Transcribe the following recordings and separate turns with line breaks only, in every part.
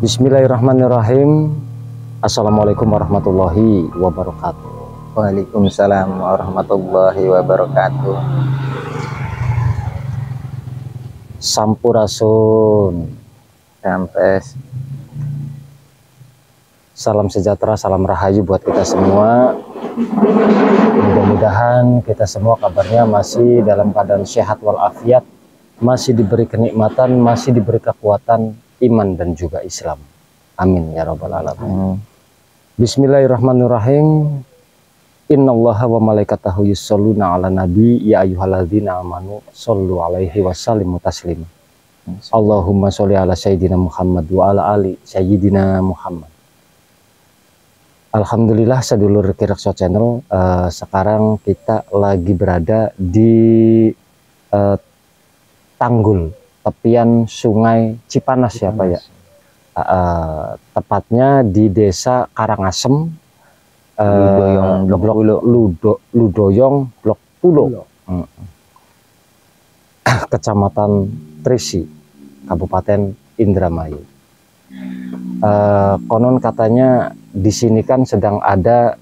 Bismillahirrahmanirrahim. Assalamualaikum warahmatullahi wabarakatuh.
Waalaikumsalam warahmatullahi wabarakatuh.
Sampurasun.
Sampes.
Salam sejahtera, salam rahayu buat kita semua. Mudah-mudahan kita semua kabarnya masih dalam keadaan sehat walafiat, masih diberi kenikmatan, masih diberi kekuatan iman dan juga Islam. Amin ya rabbal alamin. Bismillahirrahmanirrahim. Innallaha wa malaikatahu yusholluna ala nabi ya ayyuhalladzina amanu shollu alaihi wasallimu taslima. Allahumma sholli ala sayyidina Muhammad wa ala ali sayyidina Muhammad. Alhamdulillah sedulur Kirakso Channel, sekarang kita lagi berada di Tanggul, tepian Sungai Cipanas ya Pak ya. Tepatnya di Desa Karangasem, Ludoyong Blok Pulo, Kecamatan Trisi, Kabupaten Indramayu. Konon katanya di sini kan sedang ada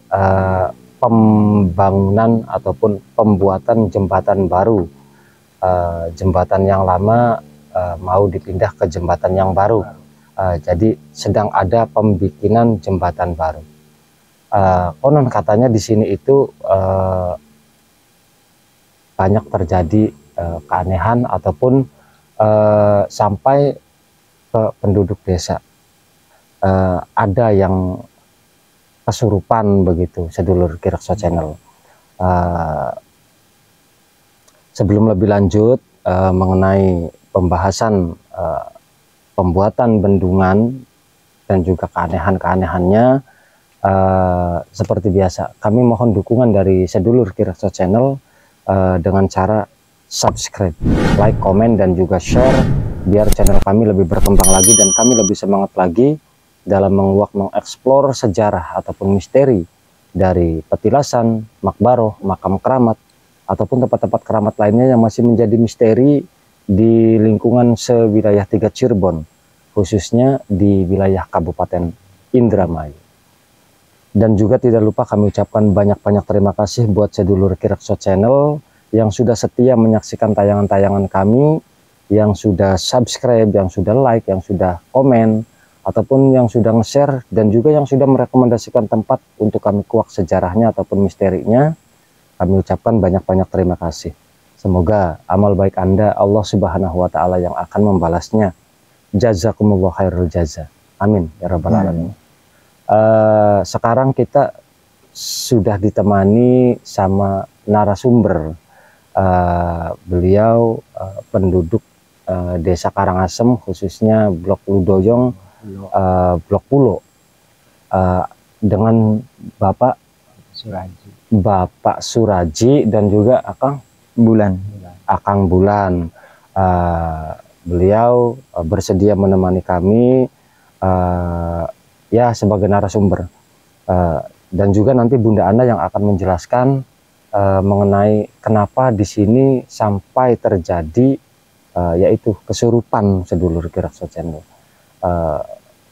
pembangunan ataupun pembuatan jembatan baru. Jembatan yang lama mau dipindah ke jembatan yang baru. Jadi sedang ada pembikinan jembatan baru. Konon katanya di sini itu banyak terjadi keanehan ataupun sampai ke penduduk desa. Ada yang kesurupan begitu, sedulur Kirakso Channel. Sebelum lebih lanjut mengenai pembahasan pembuatan bendungan dan juga keanehan-keanehannya, seperti biasa kami mohon dukungan dari sedulur Kirakso Channel dengan cara subscribe, like, komen, dan juga share biar channel kami lebih berkembang lagi dan kami lebih semangat lagi dalam mengeksplor sejarah ataupun misteri dari petilasan, makbaroh, makam keramat, ataupun tempat-tempat keramat lainnya yang masih menjadi misteri di lingkungan sewilayah 3 Cirebon, khususnya di wilayah Kabupaten Indramayu. Dan juga tidak lupa kami ucapkan banyak-banyak terima kasih buat sedulur Kirakso Channel yang sudah setia menyaksikan tayangan-tayangan kami, yang sudah subscribe, yang sudah like, yang sudah komen, ataupun yang sudah nge-share dan juga yang sudah merekomendasikan tempat untuk kami kuak sejarahnya ataupun misterinya. Kami ucapkan banyak-banyak terima kasih. Semoga amal baik Anda Allah Subhanahu wa taala yang akan membalasnya. Jazakumullah khairul jaza. Amin ya rabbal alamin. Sekarang kita sudah ditemani sama narasumber. Beliau penduduk Desa Karangasem, khususnya Blok Ludoyong Blok Pulo, dengan Bapak Suraji dan juga Akang Bulan. Beliau bersedia menemani kami ya sebagai narasumber, dan juga nanti Bunda Ana yang akan menjelaskan mengenai kenapa di sini sampai terjadi yaitu kesurupan, sedulur Kirakso Channel.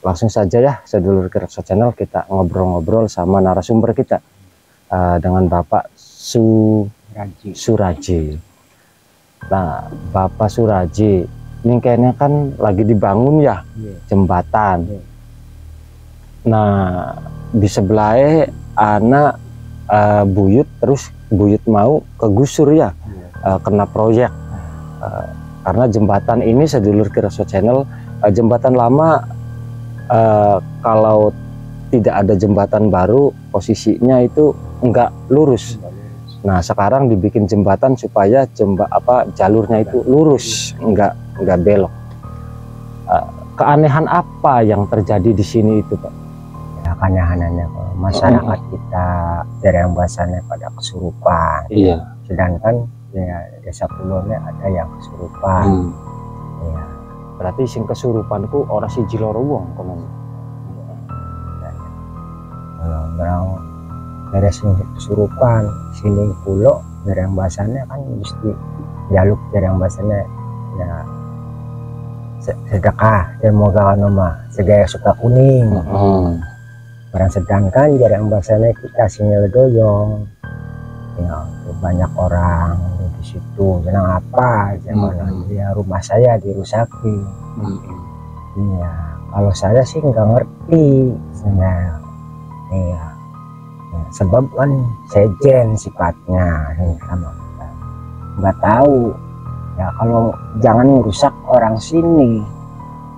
Langsung saja ya sedulur Kirakso Channel, kita ngobrol-ngobrol sama narasumber kita dengan Bapak Suraji. Nah, Bapak Suraji, ini kayaknya kan lagi dibangun ya jembatan. Nah, di sebelahnya anak buyut, terus buyut mau kegusur ya, kena proyek. Karena jembatan ini sedulur Kirakso Channel, jembatan lama, kalau tidak ada jembatan baru posisinya itu enggak lurus. Nah, sekarang dibikin jembatan supaya jalurnya itu lurus, enggak belok. Keanehan apa yang terjadi di sini itu, Pak?
Ya, keanehannya masyarakat kita dari yang bahasanya pada kesurupan.
Iya.
Sedangkan ya Desa Pulonya ada yang kesurupan. Ya.
Berarti sing kesurupanku orang si Jiloro wong konon.
Orang dari sini kesurupan, sini pulau dari yang bahasanya kan mesti jaluk dari yang bahasanya ya sedekah dan moga mah segaya suka kuning. Barang sedangkan jarang bahasanya kita sinyal doyong ya, banyak orang di situ senang apa zaman dia rumah saya dirusaki. Iya, kalau saya sih nggak ngerti sebenarnya. Iya, sebab kan sejen sifatnya sama kita nggak tahu ya. Kalau jangan merusak orang sini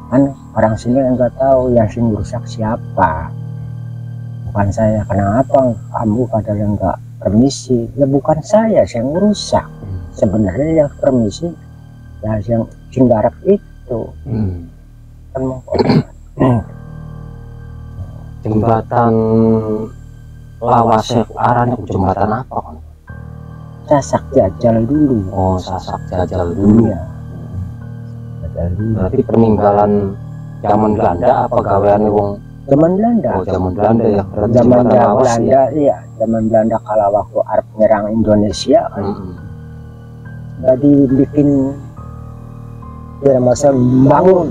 kan, orang sini nggak tahu yang sini merusak siapa. Bukan saya, kenapa kamu padahal nggak permisi? Ya bukan saya yang merusak. Sebenarnya yang permisi ya yang singgarak itu. Kan
jembatan Lawase aran jembatan apa kan?
Sasak jajal dulu.
Oh, sasak jajal dulu.
Ya. Jajal dulu.
Berarti peninggalan zaman Belanda apa gaweane wong?
Zaman Belanda.
Oh, zaman Belanda ya.
Zaman Belanda, iya. Zaman Belanda kala waktu Arab nyerang Indonesia kan. Jadi bikin ya masa bangun.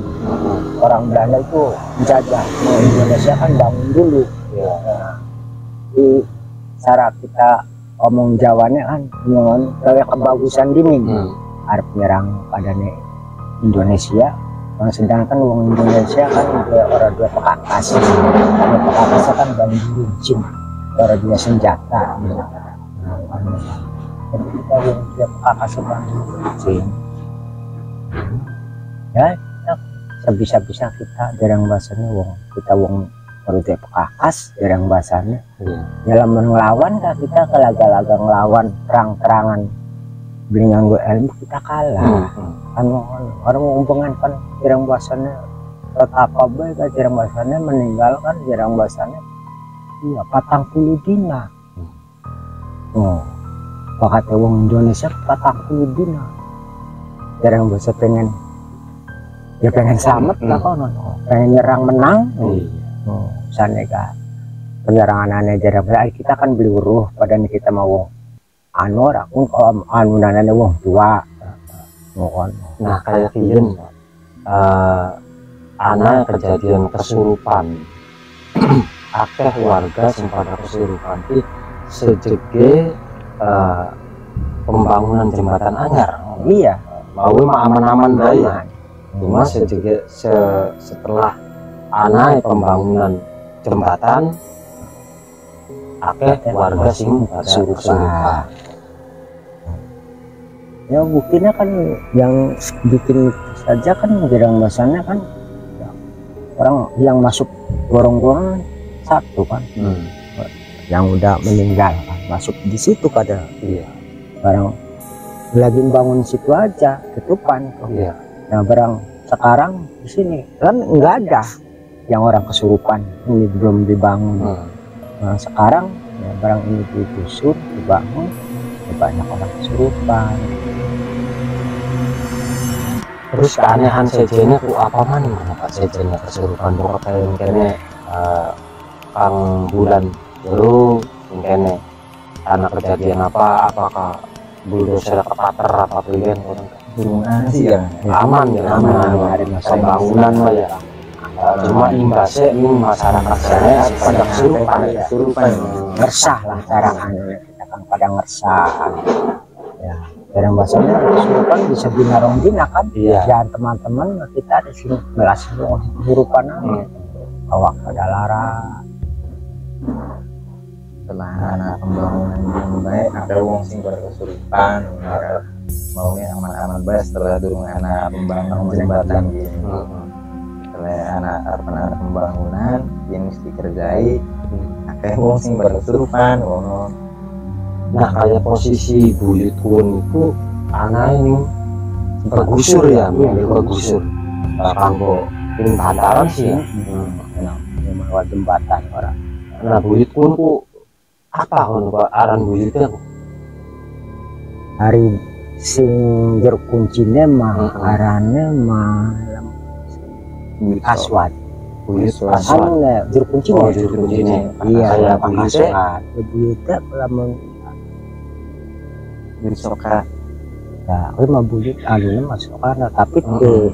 Orang Belanda itu menjajah. Indonesia kan bangun dulu.
Ya.
Nah, di cara kita omong Jawanya kan dengan kayak kebagusan dingin. Arab nyerang pada Indonesia. Sedangkan wong Indonesia kan orang dua pekakas. Kalau pekakas kan bangun runcing, orang dua senjata. Jadi kita yang dua pekakas bangun runcing. Ya, sebisa-bisa kita jarang bahasanya wong kita wong orang dua pekakas jarang bahasanya. Dalam melawan kan kita kelaga-laga ngelawan terang-terangan beli nganggo ilmu kita kalah. Kan orang ngompongan kan jarang bahasanya tetap baik kan jarang bahasanya meninggalkan jarang bahasanya iya 40 dina. Pakai wong Indonesia 40 dina jarang bahasa pengen ya pengen selamat lah konon pengen nyerang menang. Sanega penyerangan aneh jarang kita kan beli uruh pada kita mau anu rakun anu nanane wong tua.
Nah kayak kian anak kejadian kesurupan akeh warga sing pada kesurupan iki sejege pembangunan jembatan anyar.
Iya
mau aman-aman bae cuma sejege setelah anak pembangunan jembatan akeh warga sing kesurupan.
Ya buktinya kan yang bikin saja kan jarang masanya kan ya, orang yang masuk gorong-gorong satu kan. Yang udah meninggal kan masuk di situ pada barang lagi bangun situ aja tutupan. Nah barang sekarang di sini kan nggak ada yang orang kesurupan ini belum dibangun. Nah, sekarang ya, barang ini digusur dibangun ya, banyak orang kesurupan.
Terus keanehan sejene ku apa maning Pak sejene kesurupan dong kayak kene Kang Bulan dulu kene anak kejadian apa apakah bulldozer kepater apa pilihan
sih ya
aman ya aman pembangunan lah ya cuma imbasnya ini masyarakat sana pada kesurupan
ngersah lah cara kita kan pada ngersah ya jarang bahasanya kesurupan bisa binarong dina kan. Dan teman-teman kita di sini belas kesurupan bawa pada lara
setelah anak pembangunan yang baik ada wong sing berkesurupan maunya aman-aman baik setelah durung anak pembangunan jembatan gini. Setelah anak pembangunan yang mesti kerjai akeh wong sing berkesurupan.
Nah kayak posisi buyut kun itu anak ini bergusur ya bergusur kanggo ini bantaran sih ya
memang jembatan orang.
Nah buyut kun ku apa kan Pak aran buyutnya
hari sing jeruk kuncinya mah arane mah aswad. Aswad jeruk kuncinya.
Jeruk kuncinya
iya
buyutnya
buyutnya lamun
Soka
ya lima bulik aluna masuk karena tapi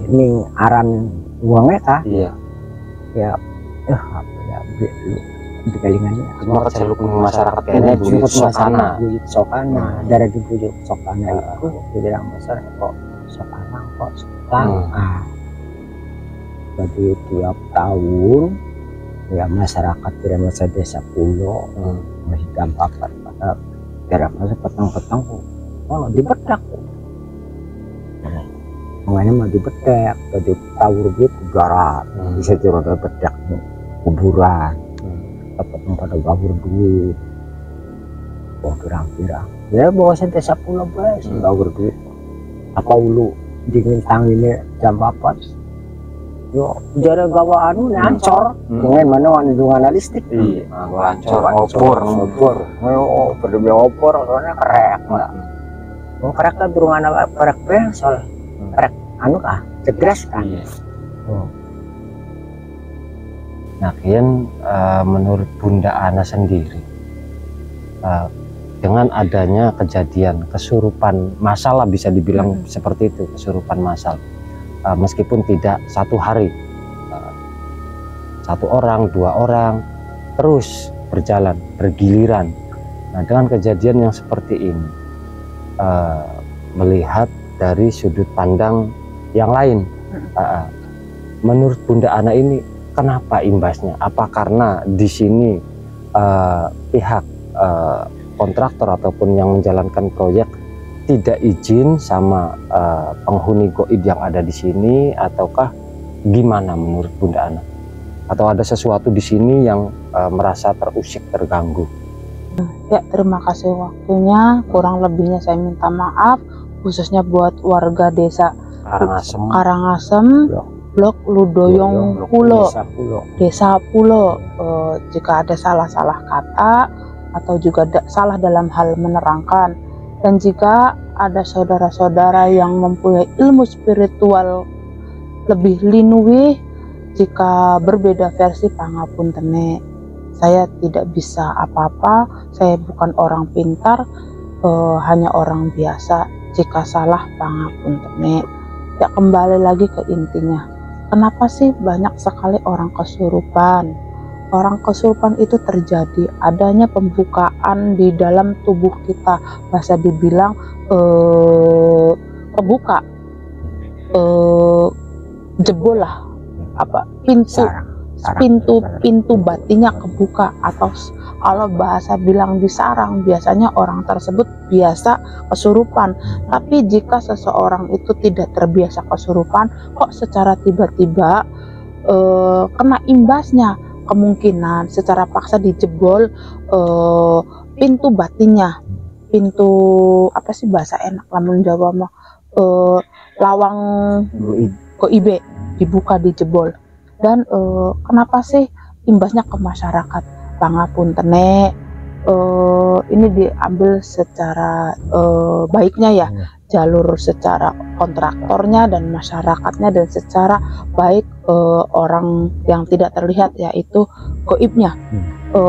ning aran uangnya kah
Iya.
ya apa ya dikalingannya
Cuma keceluk masyarakat kayaknya buyut sokana.
buyut sokana dari di buyut sokana itu di dalam besar kok sokana kok sokana jadi tiap tahun ya masyarakat dari masa desa pulau masih dampak pada daerah masa petang-petang oh dibedak makanya mau dibedak jadi tawur gitu garat bisa jadi bedak kuburan dapat pada gabur duit pirang-pirang ya bawa desa pulau guys gabur duit apa ulu dingin tanginnya jam 4 yo jarak gawaan ngancor dengan mana wandungan listrik
Iya, ngancor opor.
Oh berdua opor karena kerek mau kerek kan durungan apa kerek pensol kerek anu kah cedras kan
Iya. Nah, kian menurut Bunda Ana sendiri dengan adanya kejadian kesurupan massal bisa dibilang seperti itu, kesurupan massal. Meskipun tidak satu hari, 1 orang, 2 orang, terus berjalan, bergiliran. Nah, dengan kejadian yang seperti ini, melihat dari sudut pandang yang lain, menurut Bunda Ana ini, kenapa imbasnya? Apa karena di sini pihak kontraktor ataupun yang menjalankan proyek tidak izin sama penghuni goib yang ada di sini, ataukah gimana menurut Bunda Ana? Atau ada sesuatu di sini yang merasa terusik, terganggu?
Ya, terima kasih waktunya. Kurang lebihnya saya minta maaf, khususnya buat warga desa Karangasem, Blok Ludoyong Pulo, Desa Pulo. Jika ada salah-salah kata atau juga salah dalam hal menerangkan. Dan jika ada saudara-saudara yang mempunyai ilmu spiritual lebih linuwih, jika berbeda versi pangapuntene. Saya tidak bisa apa-apa, saya bukan orang pintar, hanya orang biasa. Jika salah pangapuntene. Ya, kembali lagi ke intinya. Kenapa sih banyak sekali orang kesurupan? Orang kesurupan itu terjadi adanya pembukaan di dalam tubuh kita, bahasa dibilang kebuka, jebol lah, apa pintu batinnya kebuka, atau kalau bahasa bilang disarang, biasanya orang tersebut biasa kesurupan. Tapi jika seseorang itu tidak terbiasa kesurupan, kok secara tiba-tiba kena imbasnya, kemungkinan secara paksa dijebol pintu batinnya, pintu apa sih bahasa enak lamun Jawa mah, lawang goib dibuka, dijebol. Dan kenapa sih imbasnya ke masyarakat? Pangapuntene, ini diambil secara baiknya ya, jalur secara kontraktornya dan masyarakatnya, dan secara baik orang yang tidak terlihat, yaitu goibnya.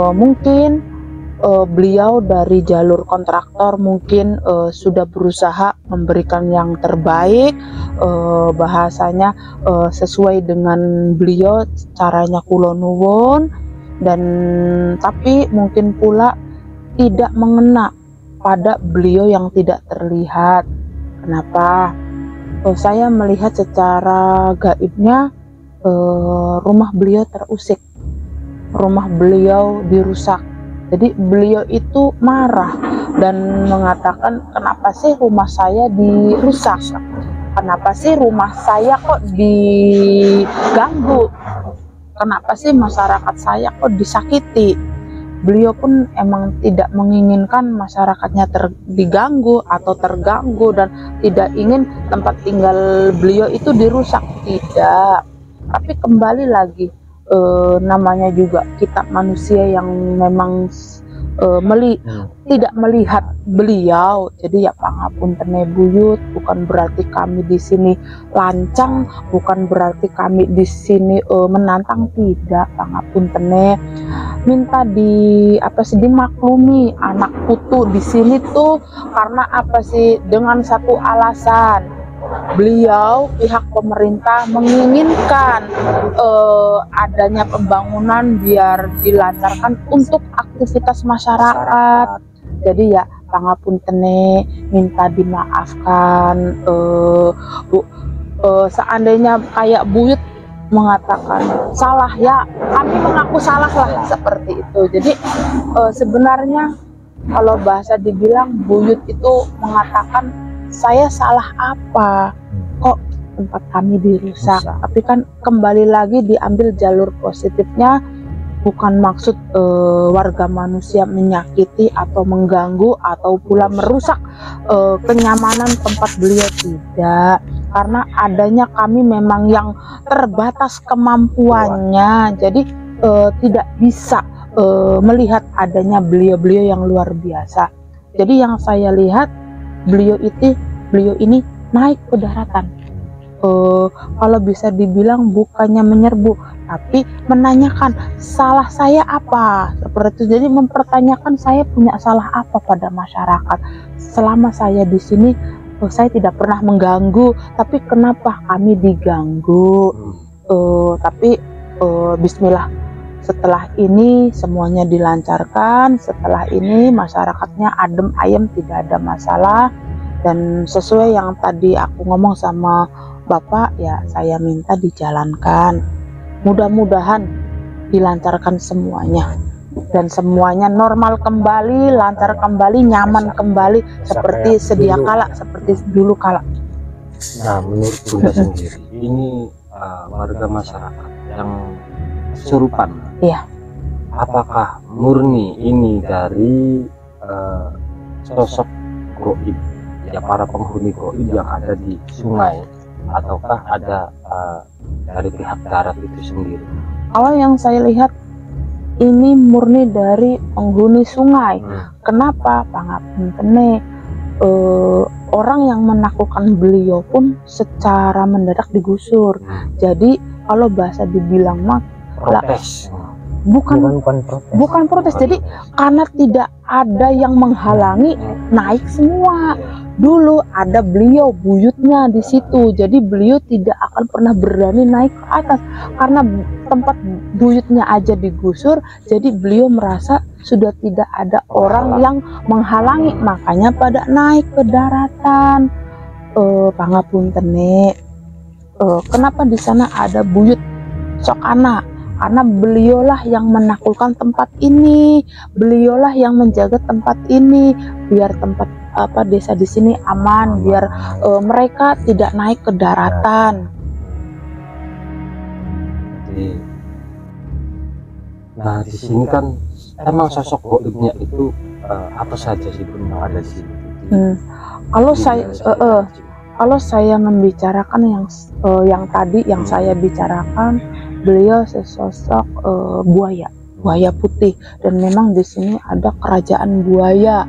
Mungkin beliau dari jalur kontraktor mungkin sudah berusaha memberikan yang terbaik, bahasanya sesuai dengan beliau, caranya kula nuwun, dan tapi mungkin pula tidak mengena pada beliau yang tidak terlihat. Kenapa? Saya melihat secara gaibnya rumah beliau terusik, rumah beliau dirusak. Jadi beliau itu marah dan mengatakan, kenapa sih rumah saya dirusak? Kenapa sih rumah saya kok diganggu? Kenapa sih masyarakat saya kok disakiti? Beliau pun emang tidak menginginkan masyarakatnya diganggu atau terganggu, dan tidak ingin tempat tinggal beliau itu dirusak, tidak. Tapi kembali lagi, namanya juga kita manusia yang memang tidak melihat beliau. Jadi ya pangapunten buyut, bukan berarti kami di sini lancang, bukan berarti kami di sini menantang, tidak. Pangapunten, minta dimaklumi anak putu di sini tuh karena apa sih, dengan satu alasan. Beliau pihak pemerintah menginginkan adanya pembangunan biar dilancarkan untuk aktivitas masyarakat. Jadi ya pangapunten, minta dimaafkan. Seandainya kayak buyut mengatakan salah, ya kami mengaku salah lah, seperti itu. Jadi sebenarnya kalau bahasa dibilang buyut itu mengatakan saya salah apa kok tempat kami dirusak. Tapi kan kembali lagi diambil jalur positifnya, bukan maksud warga manusia menyakiti atau mengganggu atau pula merusak kenyamanan tempat beliau, tidak. Karena adanya kami memang yang terbatas kemampuannya, jadi tidak bisa melihat adanya beliau-beliau yang luar biasa. Jadi yang saya lihat, beliau ini naik ke daratan. Kalau bisa dibilang bukannya menyerbu, tapi menanyakan salah saya apa, seperti itu. Jadi mempertanyakan saya punya salah apa pada masyarakat. Selama saya di sini, saya tidak pernah mengganggu, tapi kenapa kami diganggu? Tapi bismillah, setelah ini semuanya dilancarkan, setelah ini masyarakatnya adem ayem, tidak ada masalah. Dan sesuai yang tadi aku ngomong sama Bapak, ya saya minta dijalankan. Mudah-mudahan dilancarkan semuanya, dan semuanya normal kembali, lancar kembali, nyaman kembali, seperti sedia kala, seperti dulu kala.
Nah, menurut Bunda sendiri, ini warga masyarakat yang kesurupan,
iya,
apakah murni ini dari sosok goib, ya para penghuni goib yang ada di sungai, ataukah ada dari pihak darat itu sendiri?
Kalau yang saya lihat ini murni dari penghuni sungai. Kenapa? Pangapunten, orang yang menaklukkan beliau pun secara mendadak digusur. Jadi kalau bahasa dibilang mah
Protes.
Bukan protes. Jadi karena tidak ada yang menghalangi, naik semua. Dulu ada beliau buyutnya di situ, jadi beliau tidak akan pernah berani naik ke atas karena tempat buyutnya aja digusur. Jadi beliau merasa sudah tidak ada orang yang menghalangi, makanya pada naik ke daratan. Pangapunten, kenapa di sana ada buyut Sokana? Karena beliaulah yang menaklukkan tempat ini, beliaulah yang menjaga tempat ini biar tempat desa di sini aman, biar mereka tidak naik ke daratan.
Nah, di sini kan emang sosok goibnya itu apa saja sih yang ada di sini?
Kalau saya membicarakan yang tadi yang saya bicarakan, beliau sesosok buaya putih, dan memang di sini ada kerajaan buaya.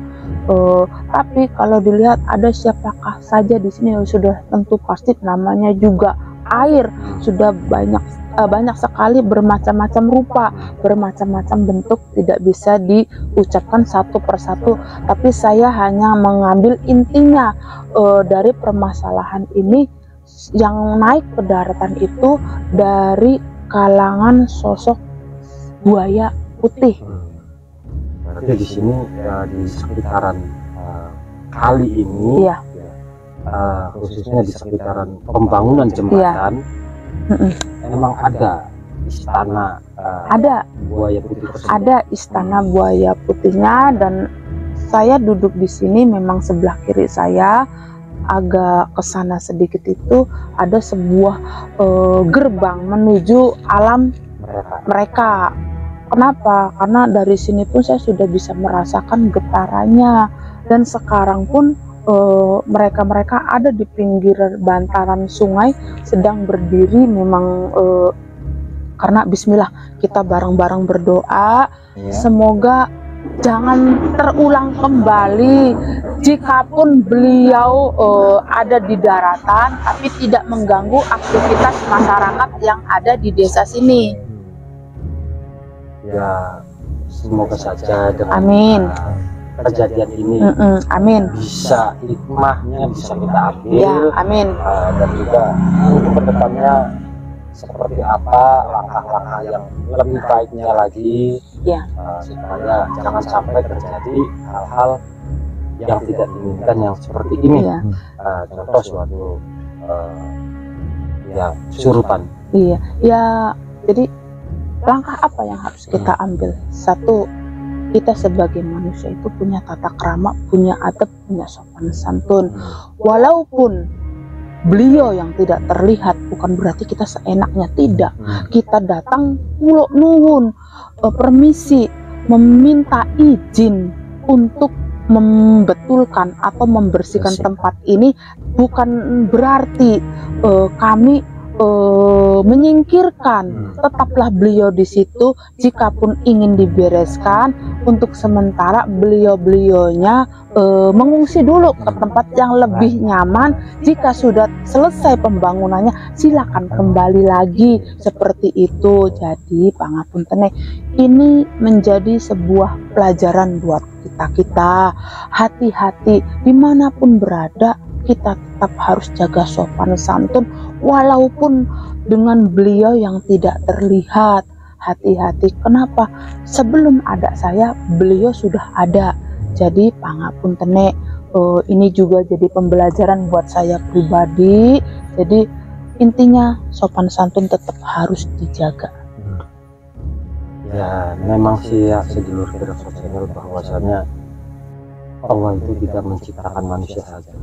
Tapi kalau dilihat ada siapakah saja di sini, sudah tentu pasti namanya juga air. Sudah banyak sekali bermacam-macam rupa, bermacam-macam bentuk, tidak bisa diucapkan satu persatu. Tapi saya hanya mengambil intinya dari permasalahan ini. Yang naik ke daratan itu dari kalangan sosok buaya putih.
Berarti di sini di sekitaran kali ini,
iya,
khususnya di sekitaran pembangunan jembatan, memang ada istana
ada
buaya putih tersebut.
Ada istana buaya putihnya, dan saya duduk di sini memang sebelah kiri saya agak ke sana sedikit itu ada sebuah gerbang menuju alam mereka. Kenapa? Karena dari sini pun saya sudah bisa merasakan getarannya, dan sekarang pun mereka ada di pinggir bantaran sungai sedang berdiri. Memang karena bismillah kita bareng-bareng berdoa, semoga jangan terulang kembali. Jikapun beliau ada di daratan, tapi tidak mengganggu aktivitas masyarakat yang ada di desa sini.
Ya, semoga saja dengan
Amin.
kejadian ini
Amin.
bisa hikmahnya bisa kita ambil.
Ya, amin.
Dan juga untuk kedepannya seperti apa langkah-langkah yang lebih baiknya lagi,
Ya.
supaya jangan sampai terjadi hal-hal yang tidak diinginkan yang seperti ini.
Iya.
Contoh suatu ya kesurupan.
Iya, ya. Jadi langkah apa yang harus kita ambil? Satu, kita sebagai manusia itu punya tata krama, punya adab, punya sopan santun. Walaupun beliau yang tidak terlihat, bukan berarti kita seenaknya, tidak. Kita datang pulau nuwun, permisi, meminta izin untuk membetulkan atau membersihkan tempat ini, bukan berarti kami menyingkirkan. Tetaplah beliau di situ. Jikapun ingin dibereskan, untuk sementara beliau-beliaunya mengungsi dulu ke tempat yang lebih nyaman. Jika sudah selesai pembangunannya, silakan kembali lagi seperti itu. Jadi pangapunten, ini menjadi sebuah pelajaran buat kita. Hati-hati dimanapun berada, kita tetap harus jaga sopan santun walaupun dengan beliau yang tidak terlihat. Hati-hati, kenapa? Sebelum ada saya, beliau sudah ada. Jadi pangapunten, ini juga jadi pembelajaran buat saya pribadi. Jadi intinya sopan santun tetap harus dijaga.
Ya memang sih ya, sedulur channel, bahwasanya Allah itu tidak menciptakan manusia saja,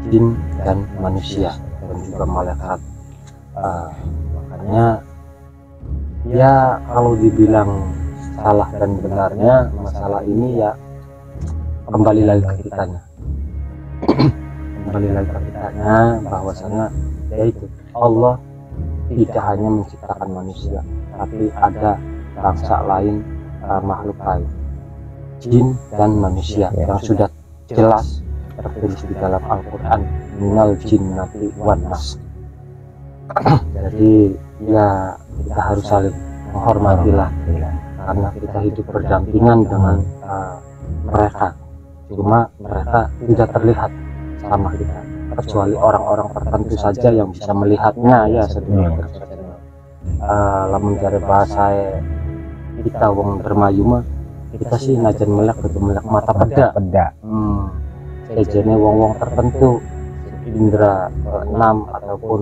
jin dan manusia dan juga malaikat. Makanya ya kalau dibilang salah dan benarnya masalah ini ya kembali lagi ke kitanya. Kembali lagi ke kitanya, bahwasanya yaitu Allah tidak hanya menciptakan manusia, tapi ada bangsa lain, makhluk lain, jin dan manusia, yang sudah jelas tertulis di dalam Al-Quran, minal jinnati wan nas. Jadi ya kita harus saling menghormatilah, karena kita hidup berdampingan dengan mereka. Cuma mereka tidak terlihat sama kita, kecuali orang-orang tertentu saja yang bisa melihatnya ya sedulur. Lamun jare bahasa kita wong dermayu mah, kita sih najan melek betul melek mata peda. Sejene wong-wong tertentu indera enam ataupun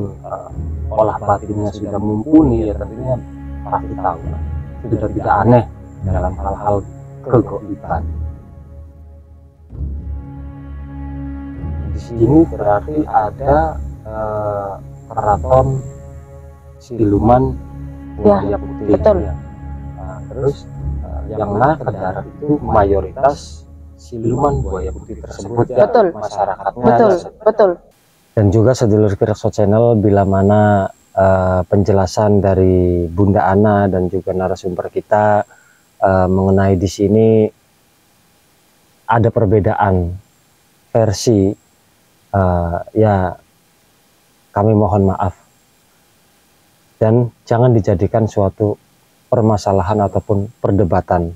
olah batinnya sudah mumpuni, ya tentunya pasti tahu sudah tidak aneh dalam hal-hal kegaiban. Di sini berarti ada keraton siluman buaya putih.
Betul.
Ya. Nah, terus yang naik ke darat itu mayoritas siluman buaya putih tersebut ya,
Betul.
masyarakatnya.
Betul, betul.
Dan juga sedulur Kirakso Channel, bila mana penjelasan dari Bunda Ana dan juga narasumber kita mengenai di sini ada perbedaan versi, ya kami mohon maaf, dan jangan dijadikan suatu permasalahan ataupun perdebatan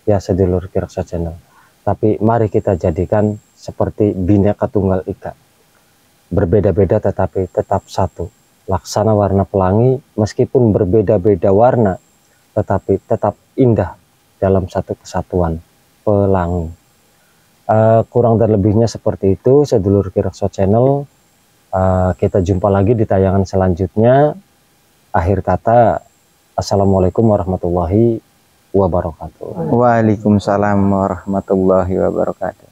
ya sedulur Kirakso Channel, tapi mari kita jadikan seperti Bhinneka Tunggal Ika, berbeda-beda tetapi tetap satu, laksana warna pelangi, meskipun berbeda-beda warna tetapi tetap indah dalam satu kesatuan pelangi. Kurang dan lebihnya seperti itu sedulur Kirakso Channel. Kita jumpa lagi di tayangan selanjutnya. Akhir kata, assalamualaikum warahmatullahi wabarakatuh.
Waalaikumsalam warahmatullahi wabarakatuh.